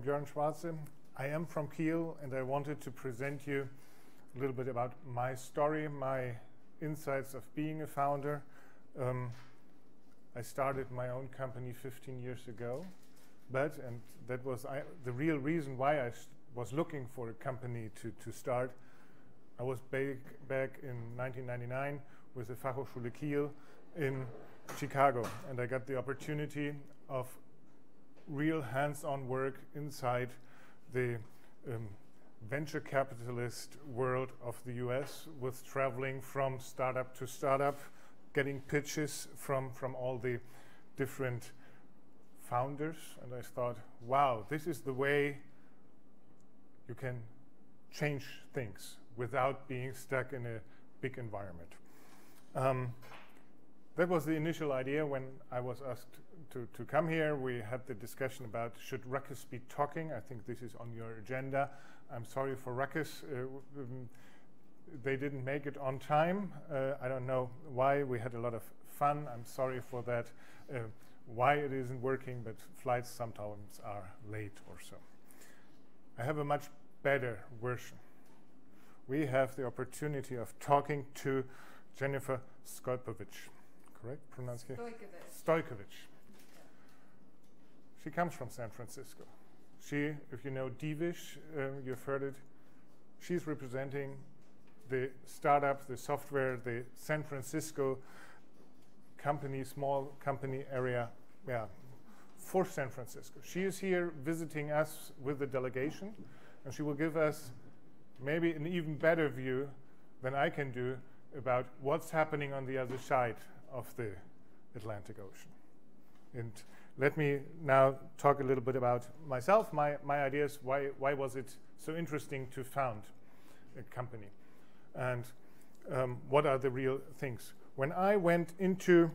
Björn Schwarze. I am from Kiel, and I wanted to present you a little bit about my story, my insights of being a founder. I started my own company 15 years ago, and that was the real reason why I was looking for a company to start. I was back in 1999 with the Fachhochschule-Kiel in Chicago, and I got the opportunity of real hands-on work inside the venture capitalist world of the US, with traveling from startup to startup, getting pitches from all the different founders. And I thought, wow, this is the way you can change things without being stuck in a big environment. That was the initial idea when I was asked to come here. We had the discussion about, should Ruckus be talking? I think this is on your agenda. I'm sorry for Ruckus. They didn't make it on time. I don't know why. We had a lot of fun. I'm sorry for that, why it isn't working, but flights sometimes are late or so. I have a much better version. We have the opportunity of talking to Jennifer Stojkovic. Correct pronunciation? Stojkovic. She comes from San Francisco. She, if you know Divish, you've heard it, she's representing the startup, the software, the San Francisco company, small company area, for San Francisco. She is here visiting us with the delegation, and she will give us maybe an even better view than I can do about what's happening on the other side of the Atlantic Ocean. And let me now talk a little bit about myself, my ideas, why was it so interesting to found a company, and what are the real things. When I went into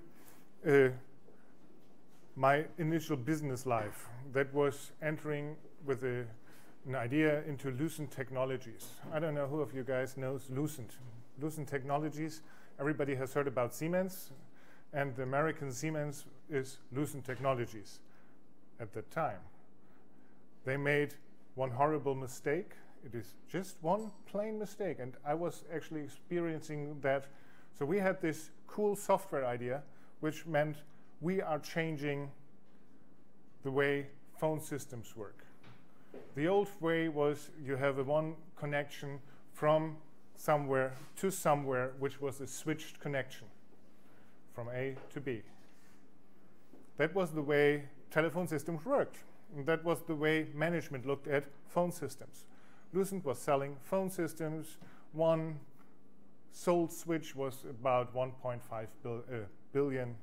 my initial business life, that was entering with an idea into Lucent Technologies. I don't know who of you guys knows Lucent. Lucent Technologies, everybody has heard about Siemens, and the American Siemens is Lucent Technologies at that time. They made one horrible mistake. It is just one plain mistake, and I was actually experiencing that. So we had this cool software idea, which meant we are changing the way phone systems work. The old way was you have a one connection from somewhere to somewhere, which was a switched connection from A to B. That was the way telephone systems worked. And that was the way management looked at phone systems. Lucent was selling phone systems. One sold switch was about 1.5 billion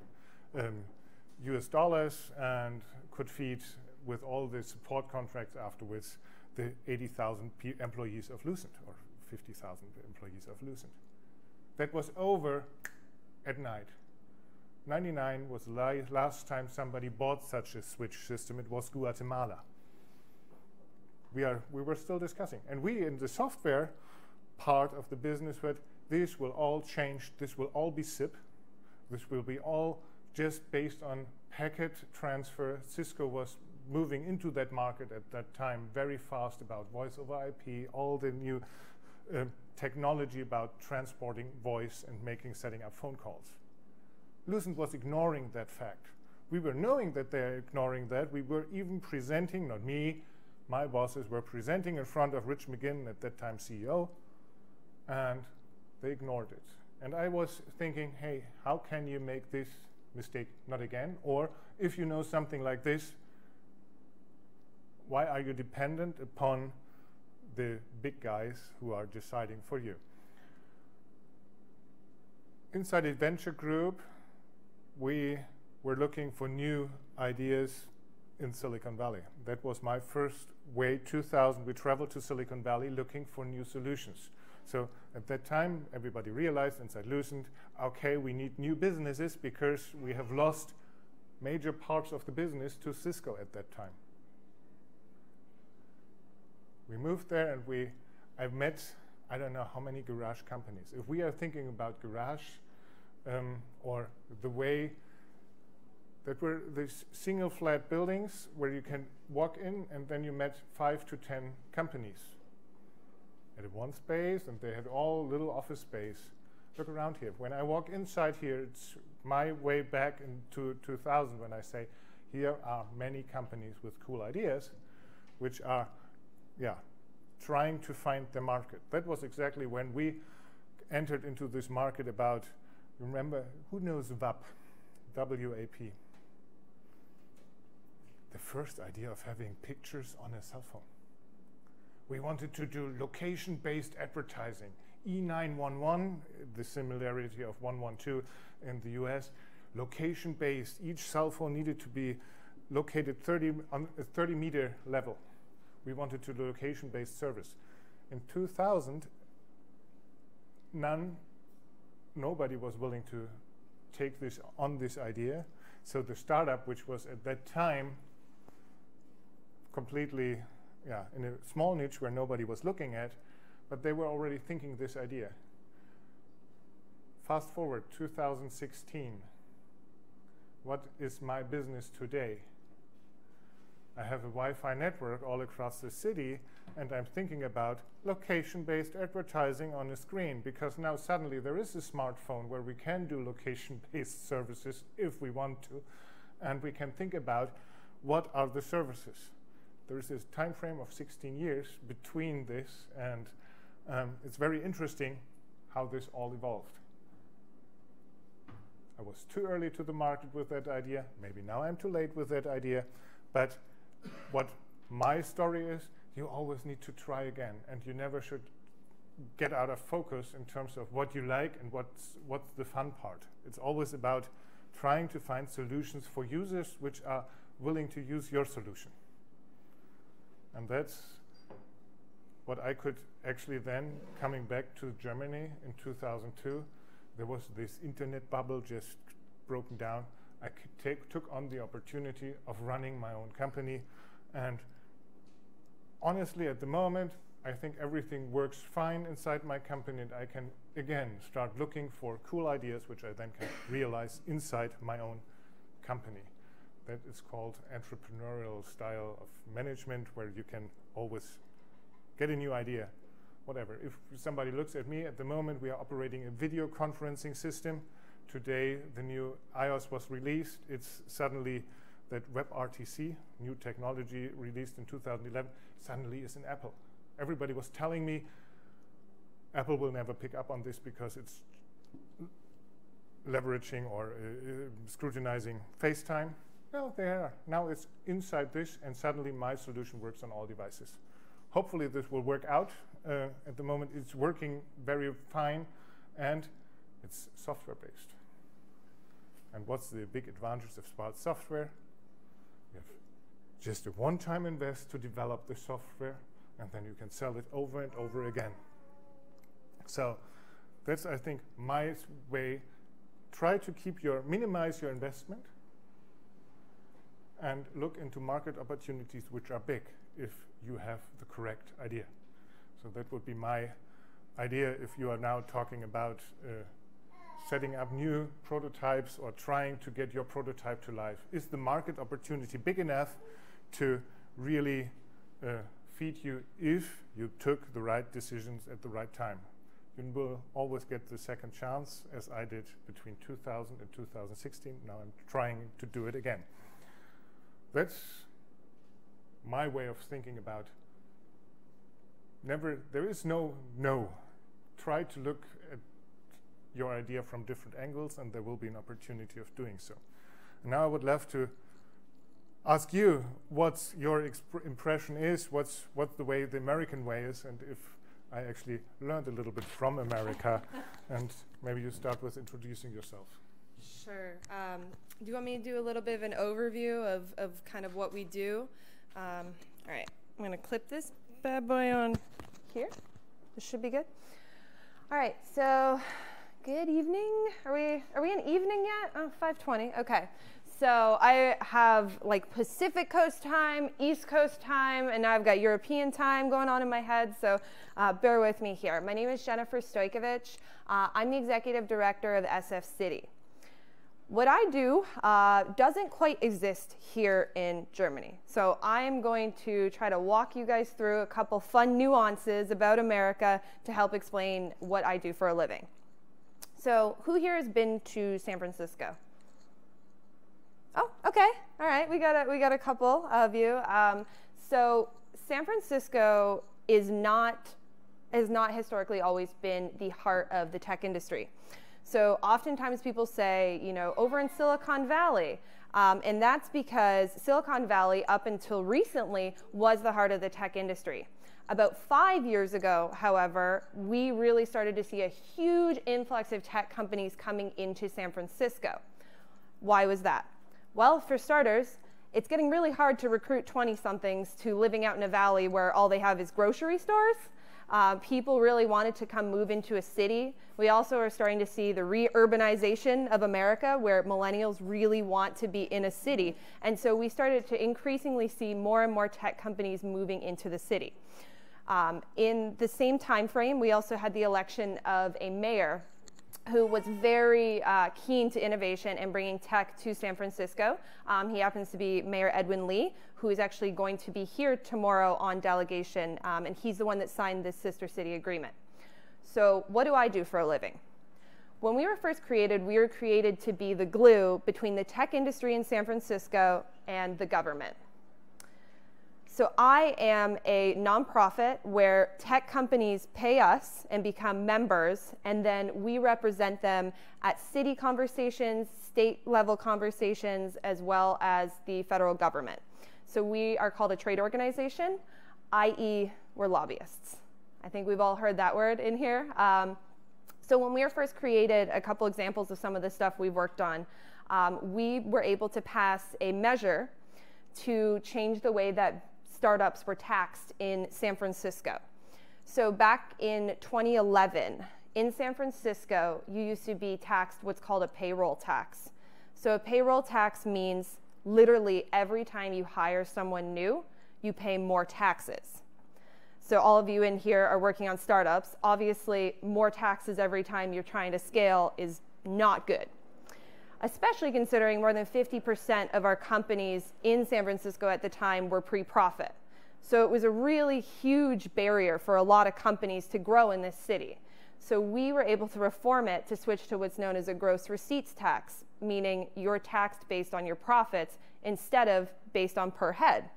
US dollars, and could feed, with all the support contracts afterwards, the 80,000 employees of Lucent, or 50,000 employees of Lucent. That was over at night. 99 was the last time somebody bought such a switch system. It was Guatemala. We were still discussing. And we, in the software part of the business, said, this will all change. This will all be SIP. This will be all just based on packet transfer. Cisco was moving into that market at that time very fast about voice over IP, all the new technology about transporting voice and setting up phone calls. Lucent was ignoring that fact. We were knowing that they're ignoring that. We were even presenting, not me, my bosses were presenting in front of Rich McGinn, at that time CEO, and they ignored it. And I was thinking, hey, how can you make this mistake not again? Or if you know something like this, why are you dependent upon the big guys who are deciding for you? Inside a venture group, we were looking for new ideas in Silicon Valley. That was my first way. 2000, we traveled to Silicon Valley looking for new solutions. So at that time, everybody realized inside Lucent, okay, we need new businesses because we have lost major parts of the business to Cisco at that time. We moved there, and I've met, I don't know how many garage companies. If we are thinking about garage, or the way that were these single flat buildings where you can walk in and then you met 5 to 10 companies at one space, and they had all little office space. Look around here. When I walk inside here, it's my way back into 2000 when I say, here are many companies with cool ideas, which are, trying to find the market. That was exactly when we entered into this market about, remember, who knows WAP? W-A-P. The first idea of having pictures on a cell phone. We wanted to do location-based advertising. E911, the similarity of 112 in the US, location-based. Each cell phone needed to be located on a 30-meter level. We wanted to do location-based service. In 2000, nobody was willing to take this idea. So the startup, which was at that time completely in a small niche where nobody was looking at, but they were already thinking this idea. Fast forward, 2016. What is my business today? I have a Wi-Fi network all across the city, and I'm thinking about location-based advertising on a screen, because now suddenly there is a smartphone where we can do location-based services if we want to, and we can think about what are the services. There is this time frame of 16 years between this, and it's very interesting how this all evolved. I was too early to the market with that idea. Maybe now I'm too late with that idea. But what my story is, you always need to try again, and you never should get out of focus in terms of what you like and what's the fun part. It's always about trying to find solutions for users which are willing to use your solution. And that's what I could actually then, coming back to Germany in 2002, there was this internet bubble just broken down. I took on the opportunity of running my own company, and honestly, at the moment, I think everything works fine inside my company, and I can, again, start looking for cool ideas which I then can realize inside my own company. That is called entrepreneurial style of management, where you can always get a new idea, whatever. If somebody looks at me, at the moment we are operating a video conferencing system. Today the new iOS was released. It's suddenly that WebRTC, new technology released in 2011, suddenly is in Apple. Everybody was telling me Apple will never pick up on this because it's leveraging or scrutinizing FaceTime. Well, they are. Now it's inside this, and suddenly my solution works on all devices. Hopefully this will work out. At the moment it's working very fine, and it's software-based. And what's the big advantage of smart software? You have just a one-time invest to develop the software, and then you can sell it over and over again. So that's, I think, my way. Try to minimize your investment and look into market opportunities which are big if you have the correct idea. So that would be my idea if you are now talking about setting up new prototypes or trying to get your prototype to life. Is the market opportunity big enough to really feed you if you took the right decisions at the right time? You will always get the second chance, as I did between 2000 and 2016. Now I'm trying to do it again. That's my way of thinking about there is no. Try to look at your idea from different angles, and there will be an opportunity of doing so. And now I would love to ask you what your impression is, what's the way, the American way is, and if I actually learned a little bit from America. And maybe you start with introducing yourself. Sure. Do you want me to do a little bit of an overview of kind of what we do? All right. I'm going to clip this bad boy on here. This should be good. All right. So good evening. Are we in evening yet? Oh, 5:20. Okay. So I have like Pacific Coast time, East Coast time, and now I've got European time going on in my head, so bear with me here. My name is Jennifer Stojkovic. I'm the executive director of SF.citi. What I do doesn't quite exist here in Germany. So I'm going to try to walk you guys through a couple fun nuances about America to help explain what I do for a living. So who here has been to San Francisco? Oh, okay. All right. We got a couple of you. So San Francisco has not historically always been the heart of the tech industry. So oftentimes people say, you know, over in Silicon Valley, and that's because Silicon Valley, up until recently, was the heart of the tech industry. About 5 years ago, however, we really started to see a huge influx of tech companies coming into San Francisco. Why was that? Well, for starters, it's getting really hard to recruit 20-somethings to living out in a valley where all they have is grocery stores. People really wanted to come move into a city. We also are starting to see the re-urbanization of America, where millennials really want to be in a city. And so we started to increasingly see more and more tech companies moving into the city. In the same time frame, we also had the election of a mayor who was very keen to innovation and bringing tech to San Francisco. He happens to be Mayor Edwin Lee, who is actually going to be here tomorrow on delegation, and he's the one that signed this sister city agreement. So what do I do for a living? When we were first created, we were created to be the glue between the tech industry in San Francisco and the government. So I am a nonprofit where tech companies pay us and become members, and then we represent them at city conversations, state level conversations, as well as the federal government. So we are called a trade organization, i.e. we're lobbyists. I think we've all heard that word in here. So when we were first created, a couple examples of some of the stuff we've worked on, we were able to pass a measure to change the way that startups were taxed in San Francisco. So back in 2011, in San Francisco, you used to be taxed what's called a payroll tax. So a payroll tax means literally every time you hire someone new, you pay more taxes. So all of you in here are working on startups. Obviously, more taxes every time you're trying to scale is not good, especially considering more than 50% of our companies in San Francisco at the time were pre-profit. So it was a really huge barrier for a lot of companies to grow in this city. So we were able to reform it to switch to what's known as a gross receipts tax, meaning you're taxed based on your profits instead of based on per head.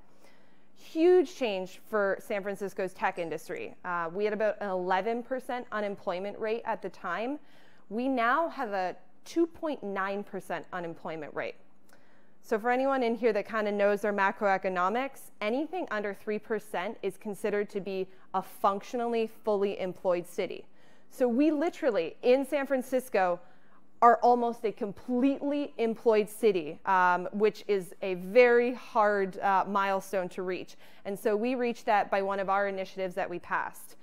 Huge change for San Francisco's tech industry. We had about an 11% unemployment rate at the time. We now have a 2.9% unemployment rate. So for anyone in here that kind of knows their macroeconomics, anything under 3% is considered to be a functionally fully employed city. So we literally, in San Francisco, are almost a completely employed city, which is a very hard milestone to reach. And so we reached that by one of our initiatives that we passed.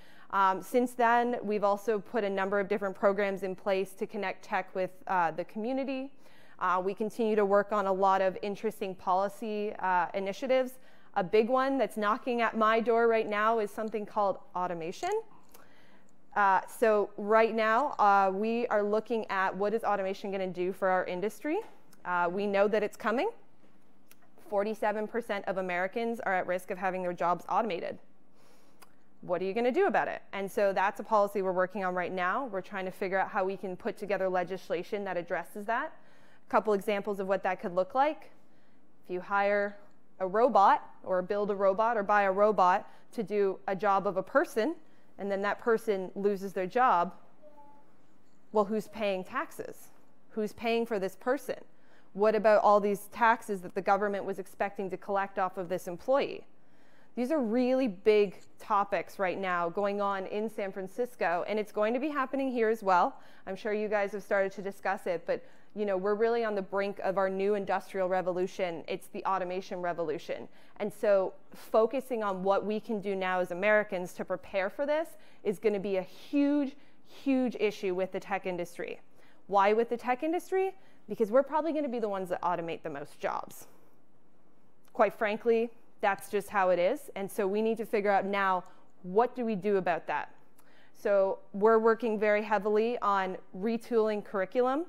Since then, we've also put a number of different programs in place to connect tech with the community. We continue to work on a lot of interesting policy initiatives. A big one that's knocking at my door right now is something called automation. So right now, we are looking at what is automation going to do for our industry. We know that it's coming. 47% of Americans are at risk of having their jobs automated. What are you going to do about it? And so that's a policy we're working on right now. We're trying to figure out how we can put together legislation that addresses that. A couple examples of what that could look like. If you hire a robot or build a robot or buy a robot to do a job of a person, and then that person loses their job, well, who's paying taxes? Who's paying for this person? What about all these taxes that the government was expecting to collect off of this employee? These are really big topics right now going on in San Francisco, and it's going to be happening here as well. I'm sure you guys have started to discuss it, but we're really on the brink of our new industrial revolution. It's the automation revolution. And so focusing on what we can do now as Americans to prepare for this is going to be a huge, huge issue with the tech industry. Why with the tech industry? Because we're probably going to be the ones that automate the most jobs. Quite frankly, that's just how it is. And so we need to figure out now, what do we do about that? So we're working very heavily on retooling curriculum.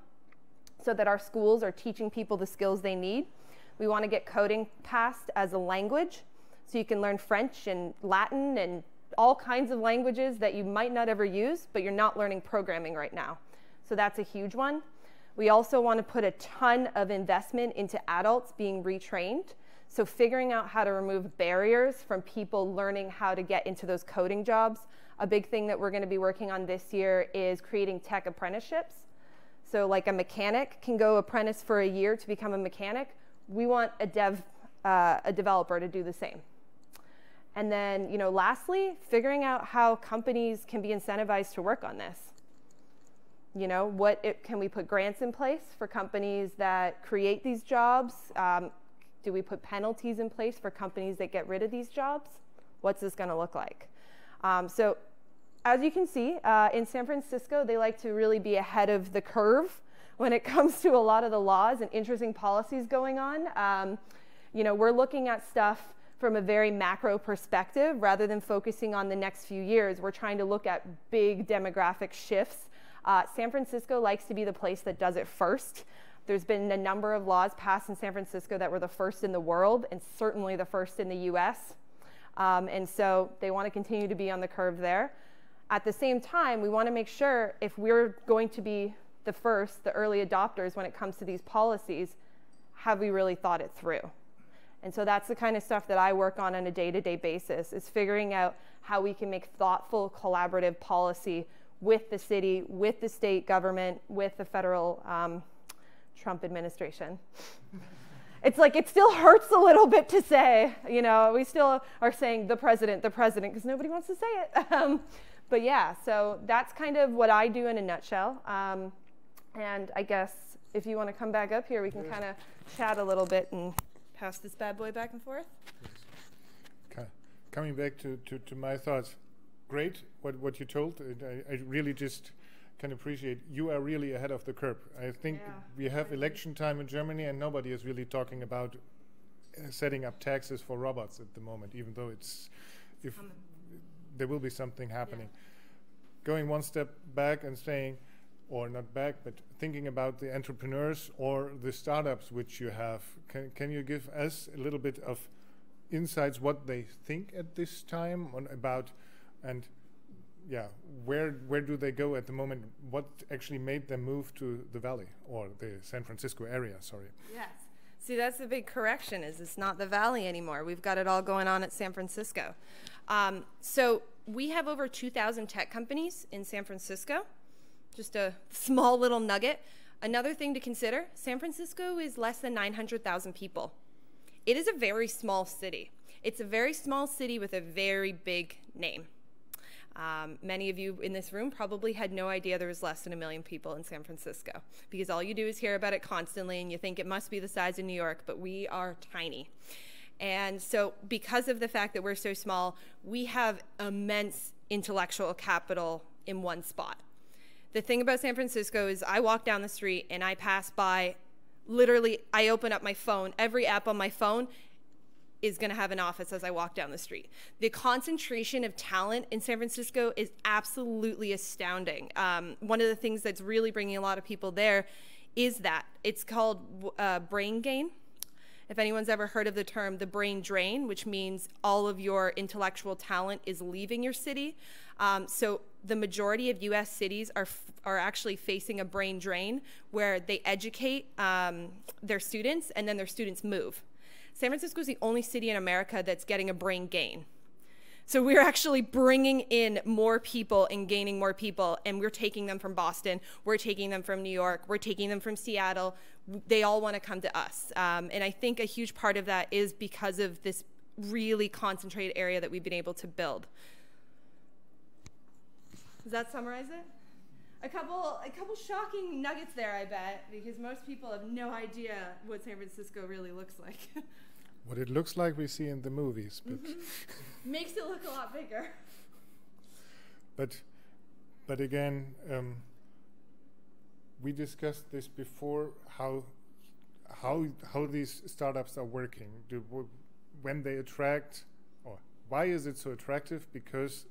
so that our schools are teaching people the skills they need. We want to get coding passed as a language, so you can learn French and Latin and all kinds of languages that you might not ever use, but you're not learning programming right now. So that's a huge one. We also want to put a ton of investment into adults being retrained. So figuring out how to remove barriers from people learning how to get into those coding jobs. A big thing that we're going to be working on this year is creating tech apprenticeships. So like a mechanic can go apprentice for a year to become a mechanic. We want a developer to do the same. And then, lastly, figuring out how companies can be incentivized to work on this. Can we put grants in place for companies that create these jobs? Do we put penalties in place for companies that get rid of these jobs? What's this going to look like? So as you can see, in San Francisco, they like to really be ahead of the curve when it comes to a lot of the laws and interesting policies going on. We're looking at stuff from a very macro perspective rather than focusing on the next few years. We're trying to look at big demographic shifts. San Francisco likes to be the place that does it first. There's been a number of laws passed in San Francisco that were the first in the world and certainly the first in the US. And so they want to continue to be on the curve there. At the same time, we want to make sure if we're going to be the first, the early adopters when it comes to these policies, have we really thought it through? And so that's the kind of stuff that I work on a day-to-day basis, is figuring out how we can make thoughtful, collaborative policy with the city, with the state government, with the federal Trump administration. It's like, it still hurts a little bit to say, we still are saying the president, because nobody wants to say it. But yeah, so that's kind of what I do in a nutshell. And I guess if you want to come back up here, we can kind of chat a little bit and pass this bad boy back and forth. Okay. Coming back to my thoughts, great what you told. I really just can appreciate you are really ahead of the curve. I think we have election time in Germany and nobody is really talking about setting up taxes for robots at the moment, even though there will be something happening. Yeah. Going one step back and saying, or not back, but thinking about the entrepreneurs or the startups which you have, can you give us a little bit of insights what they think at this time about, and where do they go at the moment? What actually made them move to the Valley or the San Francisco area, sorry. Yes. See, that's the big correction, is it's not the Valley anymore. We've got it all going on at San Francisco. So we have over 2,000 tech companies in San Francisco. Just a small little nugget. Another thing to consider, San Francisco is less than 900,000 people. It is a very small city. It's a very small city with a very big name. Many of you in this room probably had no idea there was less than 1 million people in San Francisco, because all you do is hear about it constantly and you think it must be the size of New York, but we are tiny. And so because of the fact that we're so small, we have immense intellectual capital in one spot. The thing about San Francisco is I walk down the street and I pass by, literally, I open up my phone. Every app on my phone is going to have an office as I walk down the street. The concentration of talent in San Francisco is absolutely astounding. One of the things that's really bringing a lot of people there is that it's called brain gain. If anyone's ever heard of the term the brain drain, which means all of your intellectual talent is leaving your city. So the majority of US cities are actually facing a brain drain where they educate their students and then their students move. San Francisco is the only city in America that's getting a brain gain. So we're actually bringing in more people and gaining more people, and we're taking them from Boston, we're taking them from New York, we're taking them from Seattle. They all want to come to us. And I think a huge part of that is because of this really concentrated area that we've been able to build. Does that summarize it? A couple shocking nuggets there, I bet, because most people have no idea what San Francisco really looks like. What it looks like we see in the movies, but makes it look a lot bigger. But again, we discussed this before, how these startups are working. When they attract, or why is it so attractive? Because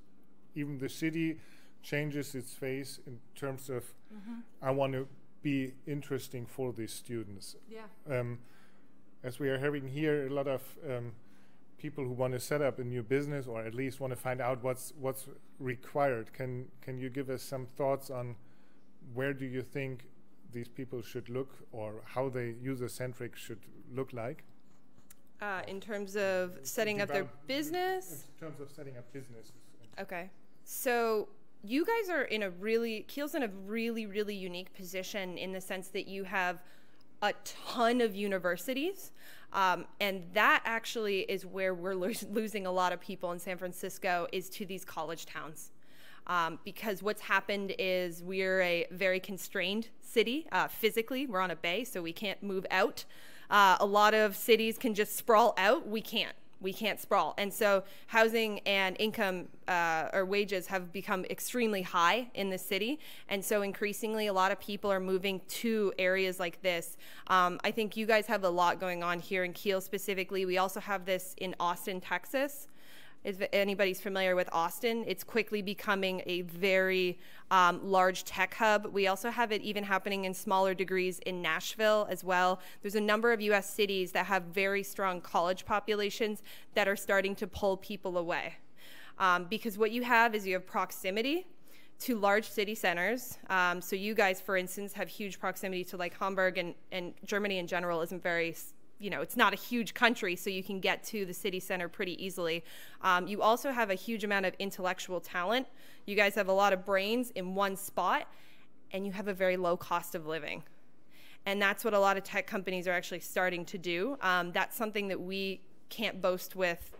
even the city changes its face in terms of I want to be interesting for these students. Yeah. As we are having here a lot of people who want to set up a new business, or at least want to find out what's required. Can you give us some thoughts on where do you think these people should look, or how they user-centric should look like? In terms of setting up their business? In terms of setting up businesses. Okay. So you guys are in a Kiel's in a really, really unique position in the sense that you have a ton of universities. And that actually is where we're losing a lot of people in San Francisco, is to these college towns. Because what's happened is we're a very constrained city physically. We're on a bay, so we can't move out. A lot of cities can just sprawl out. We can't. We can't sprawl. And so housing and income or wages have become extremely high in the city. And so increasingly, a lot of people are moving to areas like this. I think you guys have a lot going on here in Kiel specifically. We also have this in Austin, Texas. If anybody's familiar with Austin, it's quickly becoming a very large tech hub. We also have it even happening in smaller degrees in Nashville as well. There's a number of US cities that have very strong college populations that are starting to pull people away. Because what you have is you have proximity to large city centers. So you guys, for instance, have huge proximity to like Hamburg, and Germany in general isn't very, it's not a huge country, so you can get to the city center pretty easily. You also have a huge amount of intellectual talent. You guys have a lot of brains in one spot, and you have a very low cost of living. And that's what a lot of tech companies are actually starting to do. That's something that we can't boast with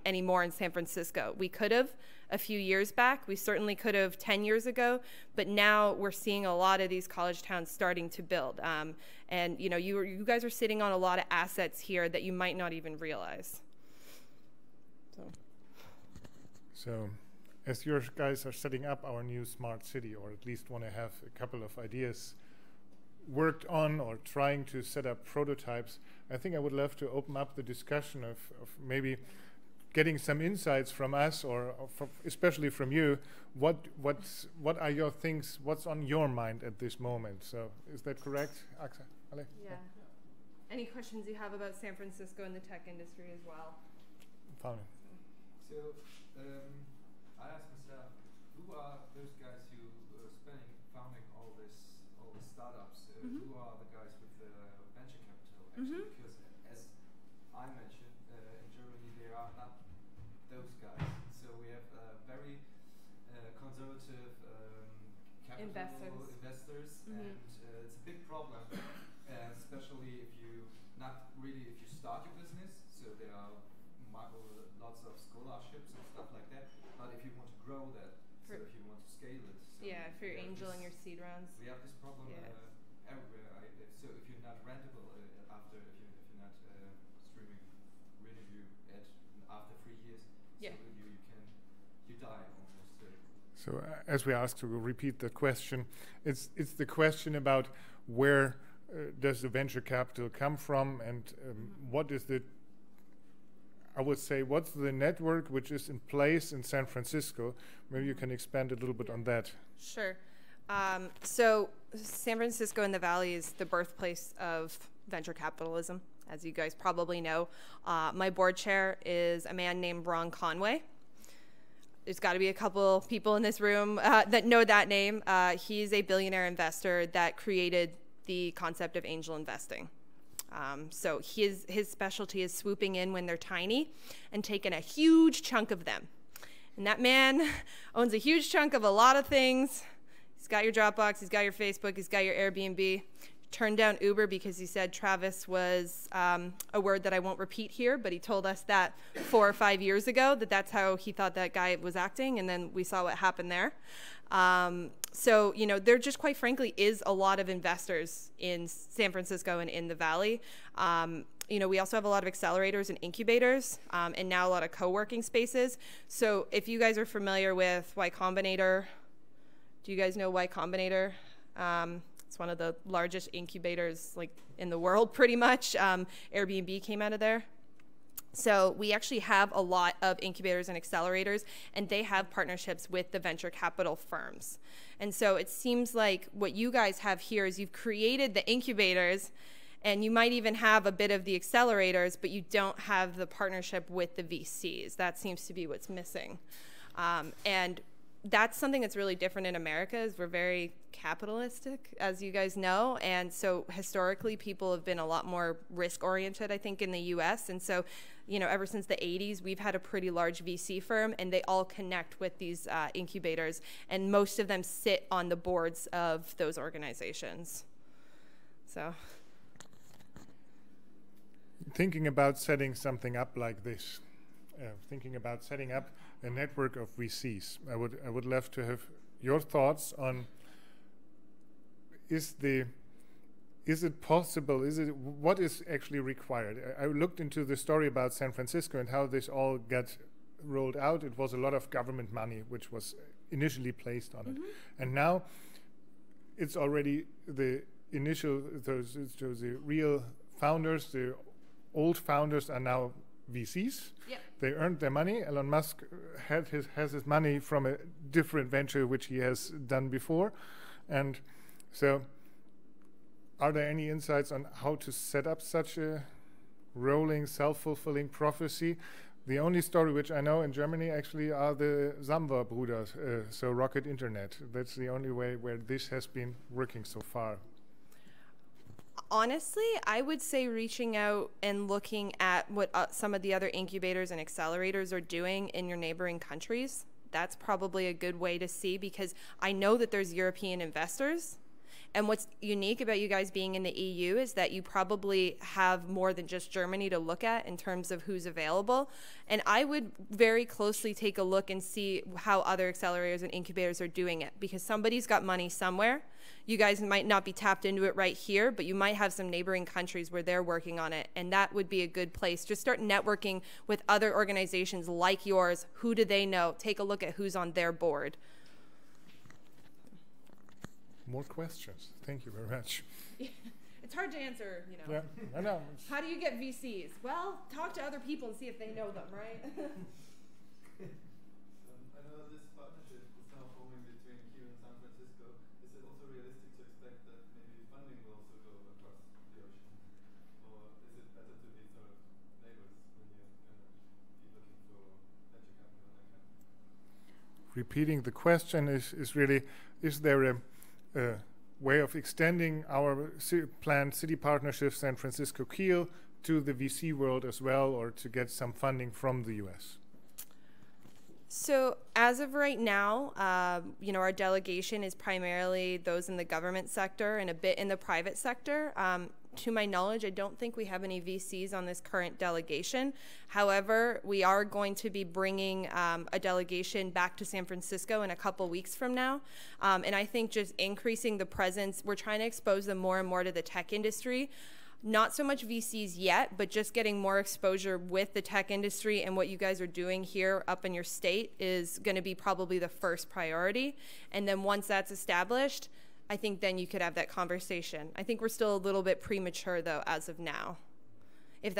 anymore in San Francisco. We could have a few years back. We certainly could have 10 years ago, but now we're seeing a lot of these college towns starting to build. And you guys are sitting on a lot of assets here that you might not even realize. So as you guys are setting up our new smart city, or at least want to have a couple of ideas worked on or trying to set up prototypes, I think I would love to open up the discussion of maybe getting some insights from us, or especially from you. What are your things? What's on your mind at this moment? So is that correct, Axel? Yeah. Any questions you have about San Francisco and the tech industry as well? Fine. So I asked myself, who are those guys who are founding all the startups? Who are the guys with the venture capital? Actually, because as I mentioned, in Germany there are not those guys. So we have very conservative capital investors, and it's a big problem, especially if you start your business. So there are lots of scholarships and stuff like that. But if you want to grow that, so if you want to scale it, so if you're angel in your seed rounds, we have this problem everywhere. So if you're not rentable if you're not streaming revenue after 3 years, so you die almost. So as we asked to repeat the question, it's the question about where does the venture capital come from, and what is what's the network which is in place in San Francisco? Maybe you can expand a little bit on that. Sure. So San Francisco and the Valley is the birthplace of venture capitalism, as you guys probably know. My board chair is a man named Ron Conway. There's got to be a couple people in this room that know that name. He's a billionaire investor that created the concept of angel investing. So his specialty is swooping in when they're tiny and taking a huge chunk of them. And that man owns a huge chunk of a lot of things. He's got your Dropbox, he's got your Facebook, he's got your Airbnb. Turned down Uber because he said Travis was a word that I won't repeat here, but he told us that 4 or 5 years ago, that's how he thought that guy was acting, and then we saw what happened there. So, there just quite frankly is a lot of investors in San Francisco and in the Valley. We also have a lot of accelerators and incubators, and now a lot of co-working spaces. So if you guys are familiar with Y Combinator, do you guys know Y Combinator? It's one of the largest incubators in the world, pretty much. Airbnb came out of there. So we actually have a lot of incubators and accelerators, and they have partnerships with the venture capital firms. And so it seems like what you guys have here is you've created the incubators, and you might even have a bit of the accelerators, but you don't have the partnership with the VCs. That seems to be what's missing. And that's something that's really different in America, is we're very capitalistic, as you guys know. And so historically, people have been a lot more risk-oriented, I think, in the US. And so, you know, ever since the 80s, we've had a pretty large VC firm, and they all connect with these incubators. And most of them sit on the boards of those organizations. So, thinking about setting something up like this, thinking about setting up a network of VCs, I would love to have your thoughts on, is it possible, what is actually required? I looked into the story about San Francisco and how this all got rolled out. It was a lot of government money which was initially placed on it. And now it's already the initial, the real founders, the old founders are now VCs. yep. They earned their money. Elon Musk has his money from a different venture which he has done before. And so are there any insights on how to set up such a rolling, self-fulfilling prophecy? The only story which I know in Germany actually are the Samwer brothers, so Rocket Internet. That's the only way where this has been working so far. Honestly, I would say reaching out and looking at what some of the other incubators and accelerators are doing in your neighboring countries. That's probably a good way to see, because I know that there's European investors. And what's unique about you guys being in the EU is that you probably have more than just Germany to look at in terms of who's available. And I would very closely take a look and see how other accelerators and incubators are doing it, because somebody's got money somewhere. You guys might not be tapped into it right here, but you might have some neighboring countries where they're working on it. And that would be a good place. Just start networking with other organizations like yours. Who do they know? Take a look at who's on their board. More questions. Thank you very much. It's hard to answer, you know. Yeah, I know. How do you get VCs? Well, talk to other people and see if they know them, right? I know this partnership is now forming between Kiel and San Francisco. Is it also realistic to expect that maybe funding will also go across the ocean? Or is it better to be sort of neighbors when you're going to be looking for venture capital and that kind of thing? Repeating the question is really, is there a way of extending our planned city partnership San Francisco-Kiel to the VC world as well, or to get some funding from the US? So as of right now, you know, our delegation is primarily those in the government sector and a bit in the private sector. To my knowledge, I don't think we have any VCs on this current delegation. However, we are going to be bringing a delegation back to San Francisco in a couple weeks from now. And I think just increasing the presence, we're trying to expose them more and more to the tech industry. Not so much VCs yet, but just getting more exposure with the tech industry, and what you guys are doing here up in your state is going to be probably the first priority. And then once that's established, I think then you could have that conversation. I think we're still a little bit premature though as of now. Does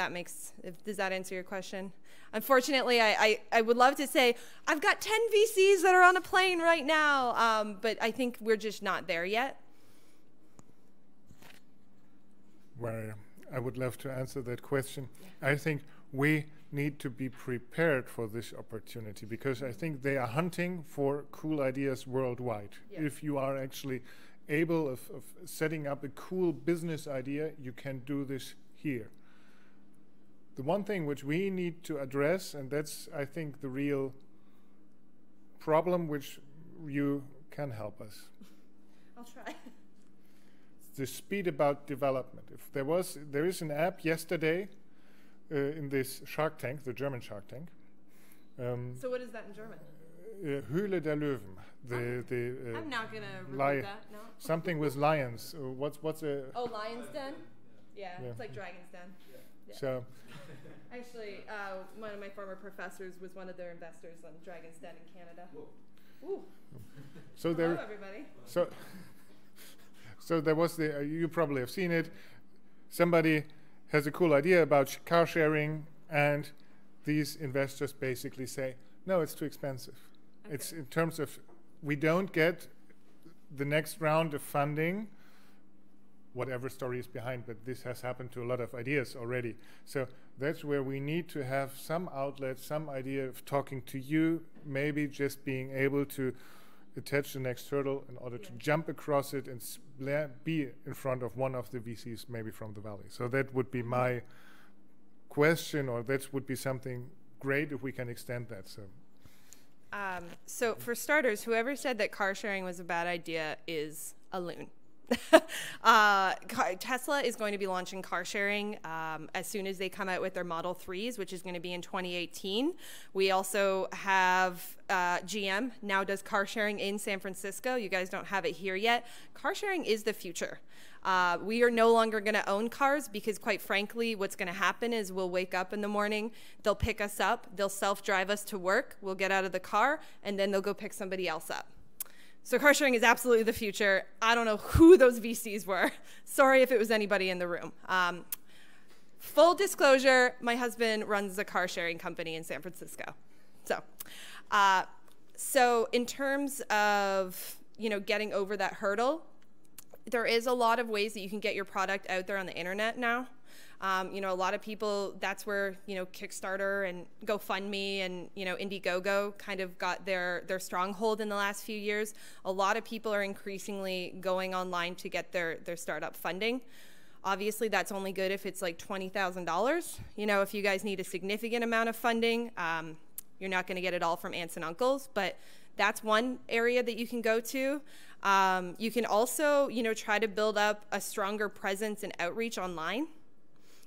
that answer your question? Unfortunately, I would love to say, I've got 10 VCs that are on a plane right now, but I think we're just not there yet. Where I would love to answer that question. Yeah. I think we need to be prepared for this opportunity, because I think they are hunting for cool ideas worldwide. Yeah. If you are actually able of setting up a cool business idea, you can do this here. The one thing which we need to address, and that's, I think, the real problem which you can help us. I'll try. The speed about development. If there is an app yesterday in this Shark Tank, the German Shark Tank. So what is that in German? Höhle der Löwen. I'm not gonna repeat that. No. Something with lions. What's a? Oh, Lion's Den. Yeah, it's like Dragon's Den. Yeah. So. Actually, one of my former professors was one of their investors on Dragon's Den in Canada. Ooh. So hello, everybody. So there was you probably have seen it. Somebody has a cool idea about car sharing, And these investors basically say, no, it's too expensive. Okay. It's in terms of, we don't get the next round of funding, whatever story is behind, but this has happened to a lot of ideas already. So that's where we need to have some outlet, some idea of talking to you, maybe just being able to attach the next hurdle in order to jump across it and be in front of one of the VCs, maybe from the Valley. So that would be my question, or that would be something great if we can extend that. So for starters, whoever said that car sharing was a bad idea is a loon. Tesla is going to be launching car sharing as soon as they come out with their Model 3s, which is going to be in 2018. We also have GM now does car sharing in San Francisco. You guys don't have it here yet. Car sharing is the future. We are no longer going to own cars because, quite frankly, what's going to happen is we'll wake up in the morning, they'll pick us up, they'll self-drive us to work, we'll get out of the car, and then they'll go pick somebody else up. So car sharing is absolutely the future. I don't know who those VCs were. Sorry if it was anybody in the room. Full disclosure, my husband runs a car sharing company in San Francisco. So in terms of, getting over that hurdle, there is a lot of ways that you can get your product out there on the internet now. A lot of people, that's where, Kickstarter and GoFundMe and, Indiegogo kind of got their stronghold in the last few years. A lot of people are increasingly going online to get their startup funding. Obviously, that's only good if it's like $20,000. If you guys need a significant amount of funding, you're not going to get it all from aunts and uncles, but that's one area that you can go to. You can also, try to build up a stronger presence and outreach online.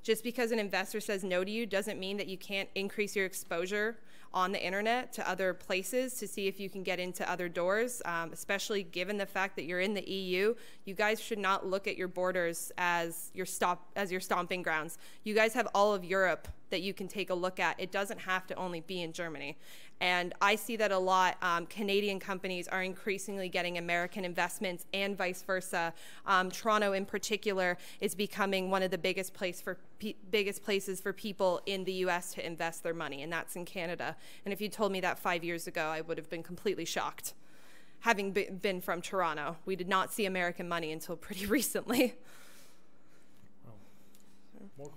Just because an investor says no to you doesn't mean that you can't increase your exposure on the internet to other places to see if you can get into other doors, especially given the fact that you're in the EU. You guys should not look at your borders as your stomping grounds. You guys have all of Europe that you can take a look at. It doesn't have to only be in Germany. And I see that a lot. Canadian companies are increasingly getting American investments and vice versa. Toronto in particular is becoming one of the biggest places for people in the US to invest their money, and that's in Canada. And if you told me that 5 years ago, I would have been completely shocked. Having been from Toronto, we did not see American money until pretty recently. More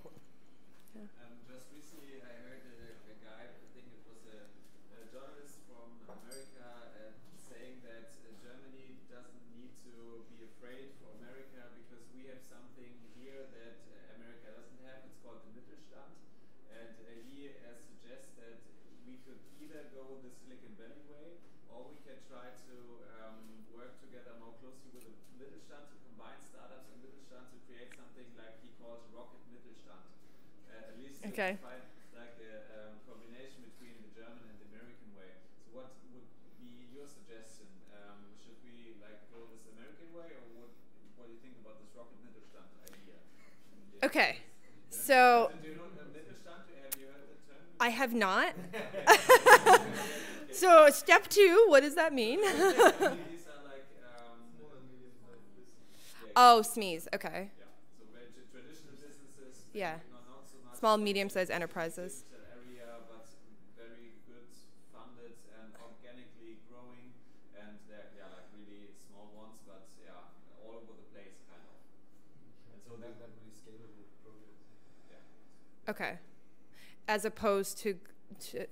just recently, I heard a guy, I think it was a journalist from America, saying that Germany doesn't need to be afraid for America because we have something here that America doesn't have. It's called the Mittelstand. And he suggests that we could either go the Silicon Valley way, or we can try to work together more closely with the Mittelstand to combine startups and Mittelstand to create something like he calls rocket Mittelstand. At least to find like a combination between the German and the American way. So what would be your suggestion? Should we go this American way, or what do you think about this rocket Mittelstand idea? Okay, so do you know Mittelstand? Have you heard the term? I have not. So step 2, what does that mean? These are like small and medium-sized businesses. Oh, SMEs, okay. Yeah. So very traditional businesses. Yeah. Not so much Small, medium-sized enterprises. area, but very good funded and organically growing, and they're like really small ones, but all over the place kind of. And so that really scalable projects. Yeah. Okay. As opposed to,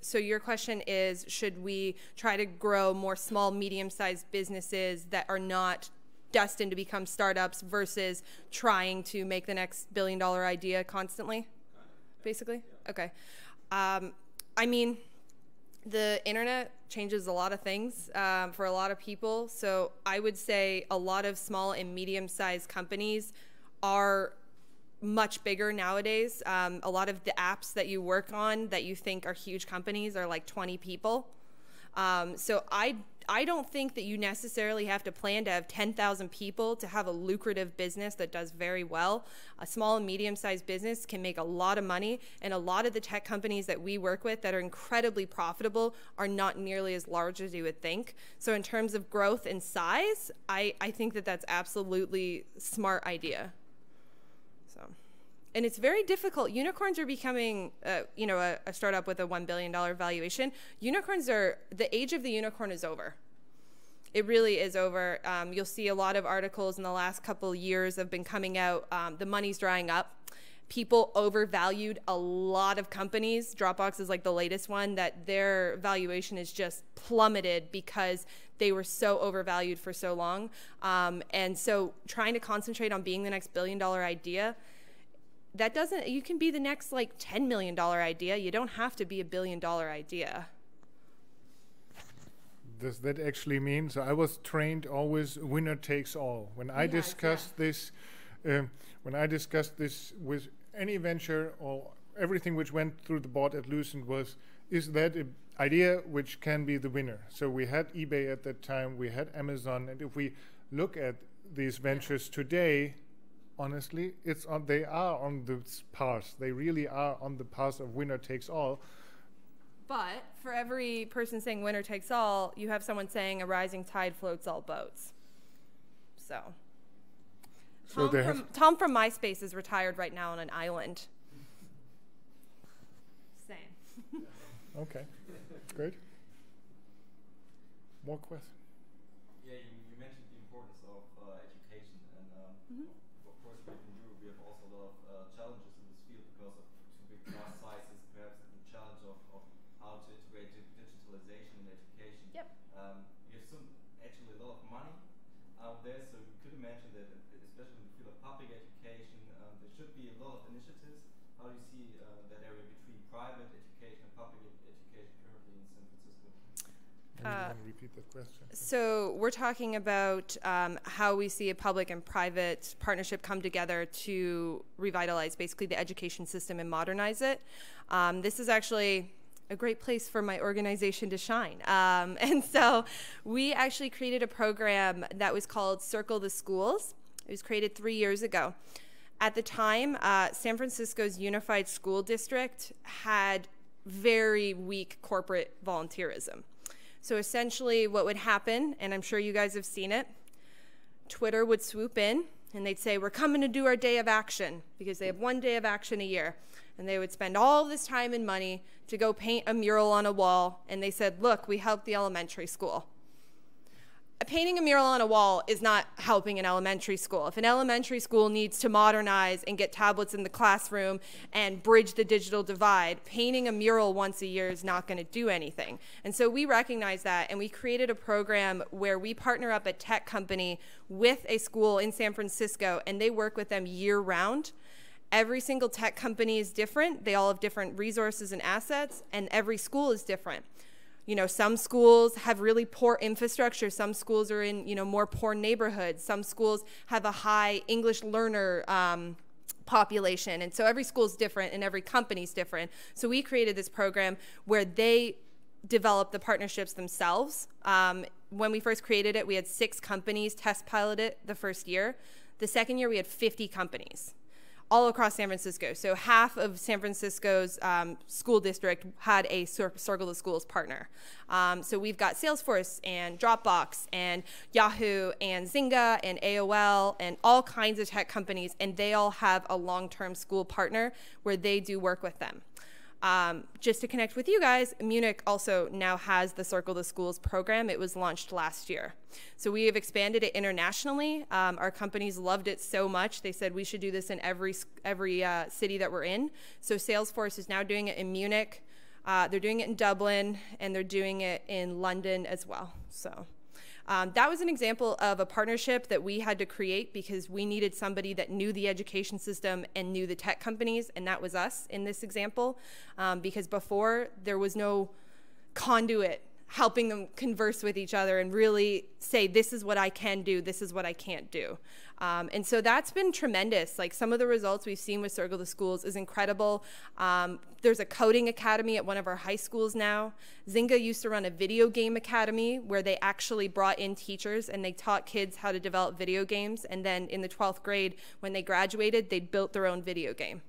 so your question is, should we try to grow more small, medium-sized businesses that are not destined to become startups versus trying to make the next billion-dollar idea constantly, basically? Yeah. Okay. I mean, the internet changes a lot of things for a lot of people. So I would say a lot of small and medium-sized companies are much bigger nowadays. A lot of the apps that you work on that you think are huge companies are like 20 people. So I don't think that you necessarily have to plan to have 10,000 people to have a lucrative business that does very well. A small and medium-sized business can make a lot of money, and a lot of the tech companies that we work with that are incredibly profitable are not nearly as large as you would think. So in terms of growth and size, I think that that's absolutely a smart idea. So, And it's very difficult. Unicorns are becoming, you know, a startup with a $1 billion valuation. Unicorns are, the age of the unicorn is over. It really is over. You'll see a lot of articles in the last couple years have been coming out. The money's drying up. People overvalued a lot of companies. Dropbox is like the latest one, that their valuation is just plummeted because they were so overvalued for so long. And so trying to concentrate on being the next $1 billion idea, that doesn't, you can be the next like $10 million idea. You don't have to be $1 billion idea. Does that actually mean, so I was trained always winner takes all. When I discussed this, when I discussed this with any venture or everything which went through the board at Lucent was, is that an idea which can be the winner? So we had eBay at that time, we had Amazon, and if we look at these ventures today, honestly, it's on, they are on this path. They really are on the path of winner takes all. But for every person saying winner takes all, you have someone saying a rising tide floats all boats. So Tom from MySpace is retired right now on an island. Same. Okay, great. More questions? Yeah, you mentioned the importance of education, and of course, in Europe we have also a lot of challenges in this field because of too big class sizes, perhaps the challenge of how to integrate digitalization in education. Yep. You have actually a lot of money out there, so you could imagine that, especially in the field of public education, there should be a lot of initiatives. How do you see that area between private education and public education currently in San Francisco? Maybe you want to repeat that question? So we're talking about how we see a public and private partnership come together to revitalize basically the education system and modernize it. This is actually a great place for my organization to shine. And so we actually created a program that was called Circle the Schools. It was created 3 years ago. At the time, San Francisco's Unified School District had very weak corporate volunteerism. So essentially what would happen, and I'm sure you guys have seen it, Twitter would swoop in and they'd say, we're coming to do our day of action, because they have one day of action a year. And they would spend all this time and money to go paint a mural on a wall. And they said, look, we helped the elementary school. Painting a mural on a wall is not helping an elementary school. If an elementary school needs to modernize and get tablets in the classroom and bridge the digital divide, painting a mural once a year is not going to do anything. And so we recognize that, and we created a program where we partner up a tech company with a school in San Francisco, and they work with them year-round. Every single tech company is different. They all have different resources and assets, and every school is different. You know, some schools have really poor infrastructure. Some schools are in, you know, more poor neighborhoods. Some schools have a high English learner population. And so every school is different and every company is different. So we created this program where they develop the partnerships themselves. When we first created it, we had 6 companies test pilot it the first year. The second year, we had 50 companies all across San Francisco. So half of San Francisco's school district had a Circle the Schools partner. So we've got Salesforce and Dropbox and Yahoo and Zynga and AOL and all kinds of tech companies, and they all have a long-term school partner where they do work with them. Just to connect with you guys, Munich also now has the Circle the Schools program. It was launched last year. So we have expanded it internationally. Our companies loved it so much, they said we should do this in every city that we're in. So Salesforce is now doing it in Munich. They're doing it in Dublin, and they're doing it in London as well. So that was an example of a partnership that we had to create because we needed somebody that knew the education system and knew the tech companies, and that was us in this example, because before there was no conduit helping them converse with each other and really say, this is what I can do, this is what I can't do. And so that's been tremendous. Like, some of the results we've seen with Circle the Schools is incredible. There's a coding academy at one of our high schools now. Zynga used to run a video game academy where they actually brought in teachers and they taught kids how to develop video games. And then in the 12th grade, when they graduated, they built their own video game.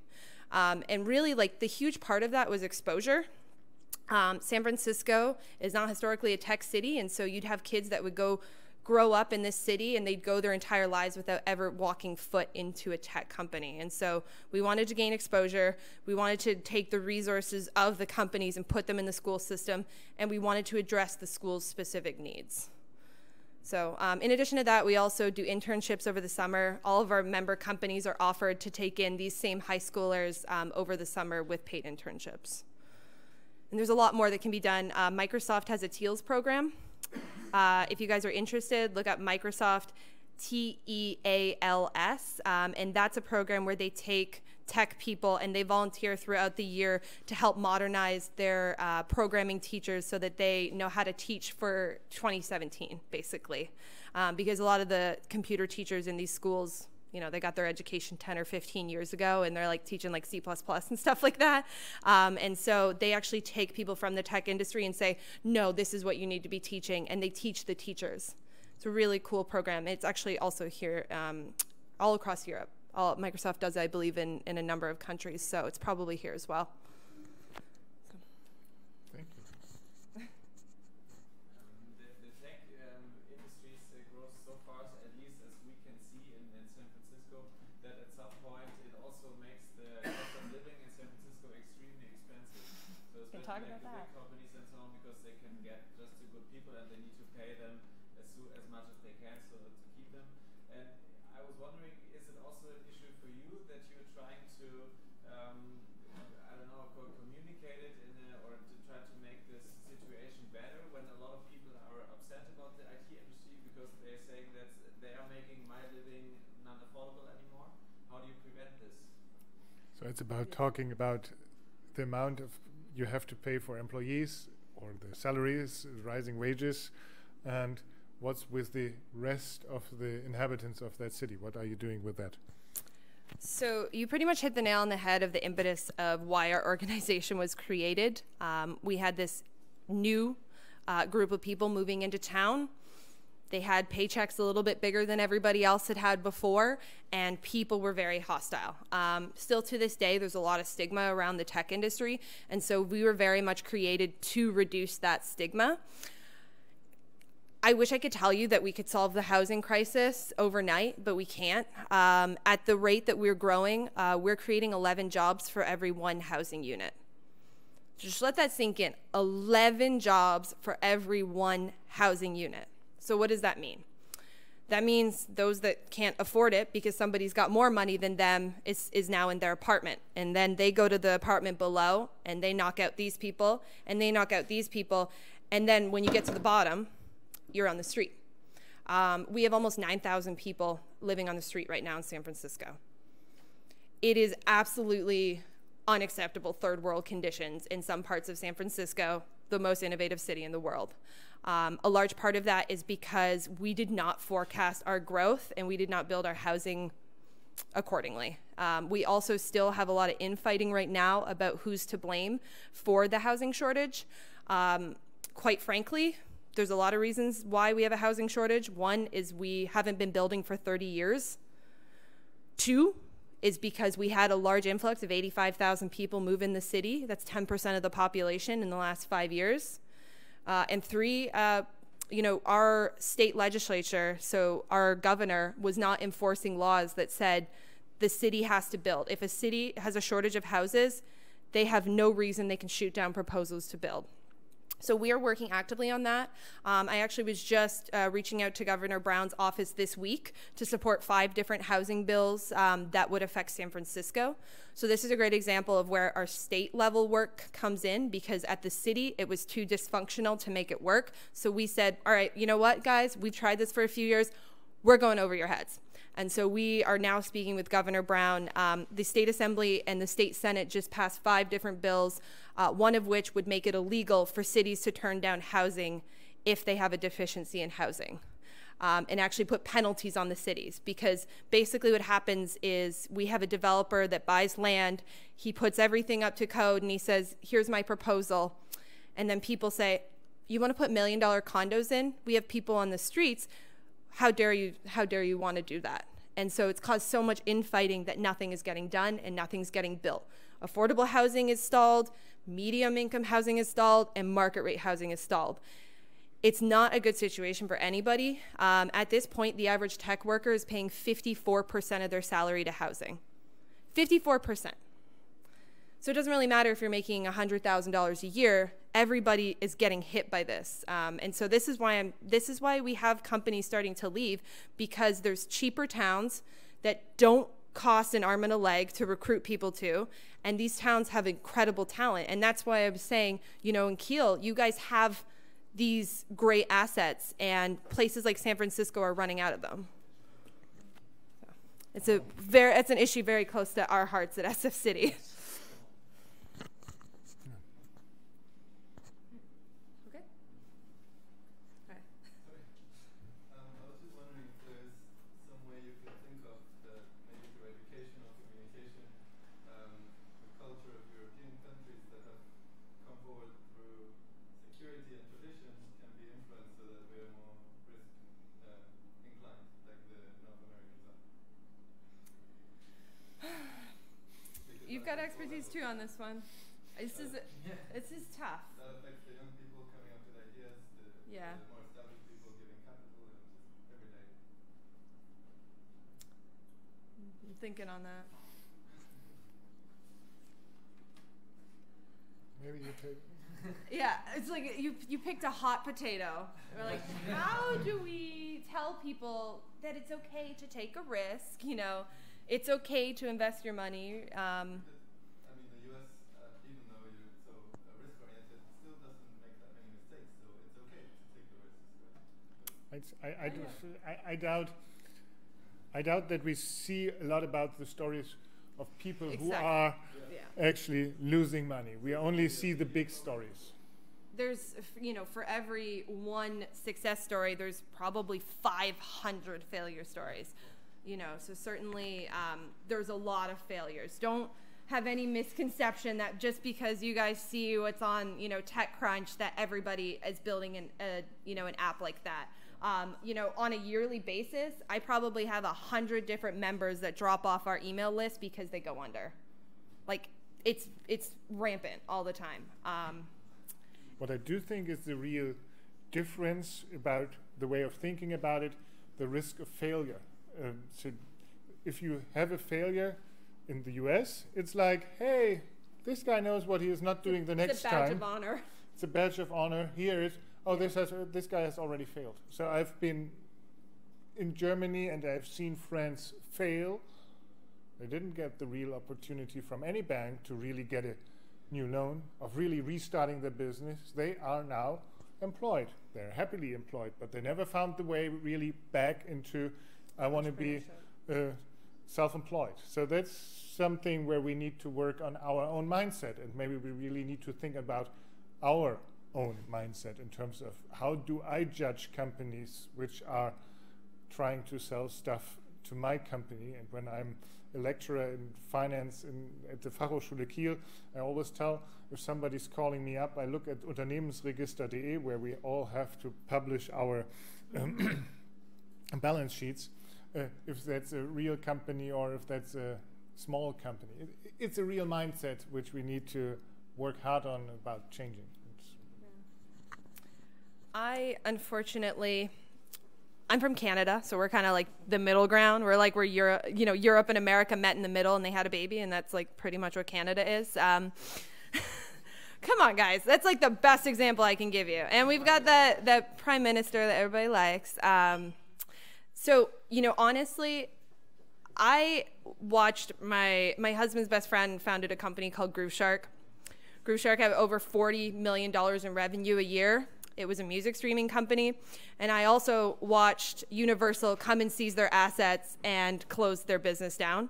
And really, like, the huge part of that was exposure. San Francisco is not historically a tech city, and so you'd have kids that would go grow up in this city and they'd go their entire lives without ever walking foot into a tech company. And so we wanted to gain exposure. We wanted to take the resources of the companies and put them in the school system, and we wanted to address the school's specific needs. So in addition to that, we also do internships over the summer. All of our member companies are offered to take in these same high schoolers over the summer with paid internships. And there's a lot more that can be done. Microsoft has a TEALS program. If you guys are interested, look up Microsoft TEALS, and that's a program where they take tech people and they volunteer throughout the year to help modernize their programming teachers so that they know how to teach for 2017, basically. Because a lot of the computer teachers in these schools, you know, they got their education 10 or 15 years ago, and they're like teaching like C++ and stuff like that. And so they actually take people from the tech industry and say, no, this is what you need to be teaching, and they teach the teachers. It's a really cool program. It's actually also here all across Europe. Microsoft does, I believe, in a number of countries, so it's probably here as well. Thank you. The tech industries grows so fast, at least as we can see in San Francisco, that at some point it also makes the cost of living in San Francisco extremely expensive. So especially like the big companies and so on, because they can get just the good people and they need to pay them as much as they can so to keep them. And I was wondering, is it also an issue for you that you're trying to, I don't know, communicate it or to try to make this situation better when a lot of people are upset about the IT industry because they're saying that they are making my living not affordable anymore? How do you prevent this? So it's about talking about the amount of you have to pay for employees or the salaries, rising wages, and what's with the rest of the inhabitants of that city? What are you doing with that? So you pretty much hit the nail on the head of the impetus of why our organization was created. We had this new group of people moving into town. They had paychecks a little bit bigger than everybody else had before, and people were very hostile. Still to this day, there's a lot of stigma around the tech industry, and so we were very much created to reduce that stigma. I wish I could tell you that we could solve the housing crisis overnight, but we can't. At the rate that we're growing, we're creating 11 jobs for every one housing unit. Just let that sink in. 11 jobs for every one housing unit. So what does that mean? That means those that can't afford it because somebody's got more money than them is now in their apartment. And then they go to the apartment below and they knock out these people and they knock out these people. And then when you get to the bottom, you're on the street. We have almost 9,000 people living on the street right now in San Francisco. It is absolutely unacceptable third world conditions in some parts of San Francisco, the most innovative city in the world. A large part of that is because we did not forecast our growth and we did not build our housing accordingly. We also still have a lot of infighting right now about who's to blame for the housing shortage. Quite frankly, there's a lot of reasons why we have a housing shortage. One is we haven't been building for 30 years. Two is because we had a large influx of 85,000 people move in the city. That's 10% of the population in the last 5 years. And three, you know, our state legislature, so our governor, was not enforcing laws that said the city has to build. If a city has a shortage of houses, they have no reason they can shoot down proposals to build. So we are working actively on that. I actually was just reaching out to Governor Brown's office this week to support 5 different housing bills that would affect San Francisco. So this is a great example of where our state level work comes in, because at the city, it was too dysfunctional to make it work. So we said, all right, you know what, guys, we've tried this for a few years. We're going over your heads. And so we are now speaking with Governor Brown. The State Assembly and the State Senate just passed 5 different bills, one of which would make it illegal for cities to turn down housing if they have a deficiency in housing, and actually put penalties on the cities. Because basically what happens is we have a developer that buys land, he puts everything up to code, and he says, here's my proposal. And then people say, you want to put $1 million condos in? We have people on the streets. How dare you want to do that? And so it's caused so much infighting that nothing is getting done and nothing's getting built. Affordable housing is stalled, medium income housing is stalled, and market rate housing is stalled. It's not a good situation for anybody. At this point, the average tech worker is paying 54% of their salary to housing. 54%. So it doesn't really matter if you're making $100,000 a year. Everybody is getting hit by this, and so this is why we have companies starting to leave, because there's cheaper towns that don't cost an arm and a leg to recruit people to, and these towns have incredible talent. And that's why I was saying, you know, in Kiel, you guys have these great assets, and places like San Francisco are running out of them. So it's an issue very close to our hearts at SF.citi. You've got expertise too on this one. This is tough. That affects the young people coming up with ideas, the more established people giving capital, and just every day. I'm thinking on that. Maybe you take. Yeah, it's like you picked a hot potato. We're like, how do we tell people that it's okay to take a risk? You know, it's okay to invest your money. I mean, the U.S., even though you're so risk-oriented, still doesn't make that many mistakes, so it's okay to take the risks. I doubt that we see a lot about the stories of people who are actually losing money. We only see the big stories. There's, you know, for every one success story, there's probably 500 failure stories. You know, so certainly there's a lot of failures. Don't have any misconception that just because you guys see what's on, you know, TechCrunch, that everybody is building an app like that. You know, on a yearly basis, I probably have 100 different members that drop off our email list because they go under. Like, it's rampant all the time. What I do think is the real difference about the way of thinking about it, the risk of failure. So if you have a failure in the US, it's like, hey, this guy knows what he is not doing the next time. It's a badge of honor. It's a badge of honor. Here is, oh, this guy has already failed. So I've been in Germany and I've seen friends fail. They didn't get the real opportunity from any bank to really get a new loan, of really restarting their business. They are now employed. They're happily employed, but they never found the way really back into, I want to be self-employed. So that's something where we need to work on our own mindset, and maybe we really need to think about our own mindset in terms of how do I judge companies which are trying to sell stuff to my company. And when I'm a lecturer in finance at the Fachhochschule Kiel, I always tell, if somebody's calling me up, I look at Unternehmensregister.de, where we all have to publish our balance sheets, if that's a real company or if that's a small company. It's a real mindset which we need to work hard on about changing. Unfortunately, I'm from Canada, so we're kind of like the middle ground. We're like where Europe and America met in the middle and they had a baby, and that's like pretty much what Canada is. Come on, guys. That's like the best example I can give you. And we've got that prime minister that everybody likes. So, you know, honestly, I watched my husband's best friend founded a company called GrooveShark. GrooveShark had over $40 million in revenue a year. It was a music streaming company. And I also watched Universal come and seize their assets and close their business down.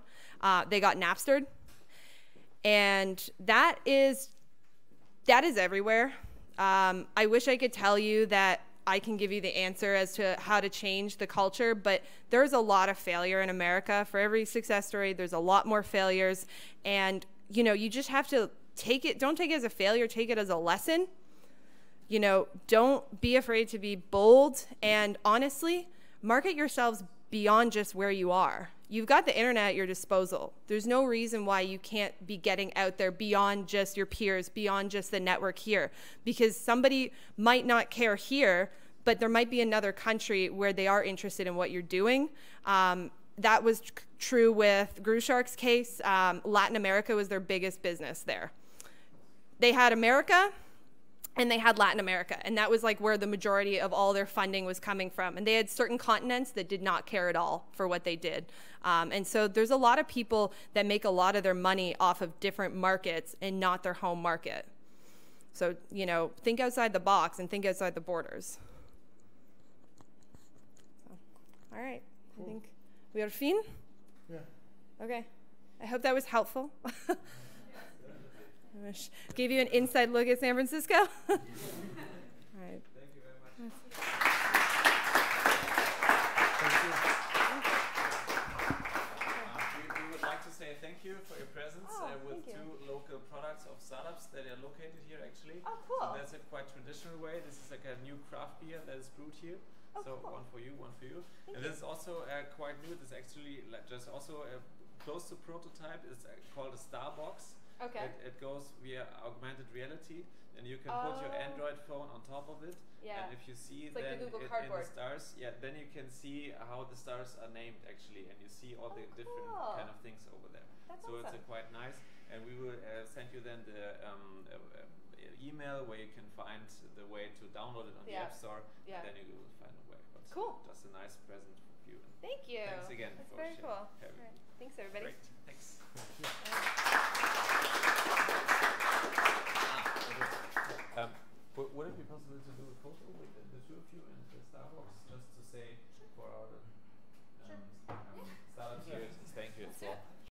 They got Napstered. And that is everywhere. I wish I could tell you that I can give you the answer as to how to change the culture, but there's a lot of failure in America. For every success story, there's a lot more failures. And, you know, you just have to don't take it as a failure, take it as a lesson. You know, don't be afraid to be bold, and honestly, market yourselves beyond just where you are. you've got the internet at your disposal. There's no reason why you can't be getting out there beyond just your peers, beyond just the network here, because somebody might not care here, but there might be another country where they are interested in what you're doing. That was true with Grushark's case. Latin America was their biggest business there. They had America and they had Latin America, and that was like where the majority of all their funding was coming from. And they had certain continents that did not care at all for what they did. And so there's a lot of people that make a lot of their money off of different markets and not their home market. So, you know, think outside the box and think outside the borders. So, all right, cool. I think we are fin? Yeah. Okay. I hope that was helpful. Gave you an inside look at San Francisco. All right. Thank you very much. Thank you. We would like to say thank you for your presence with two local products of startups that are located here actually. Oh, cool. So that's a quite traditional way. This is like a new craft beer that is brewed here. Oh, so cool. one for you, one for you. Thank and you. this is also quite new. This is actually just also close to prototype. It's called a Starbox. Okay. It goes via augmented reality, and you can put your Android phone on top of it. Yeah. And if you see It's like then the Google in the Cardboard. stars, yeah, then you can see how the stars are named actually, and you see all the different cool. kind of things over there. That's so awesome. it's quite nice, and we will send you then the email where you can find the way to download it on the App Store. Yeah. And then you will find a way. But Cool. Just a nice present for you. Thank you. Thanks again. That's for very sharing. cool. All right. Thanks, everybody. Great. Thanks. Would it be possible to do a photo with the two of you and the Starbucks just to say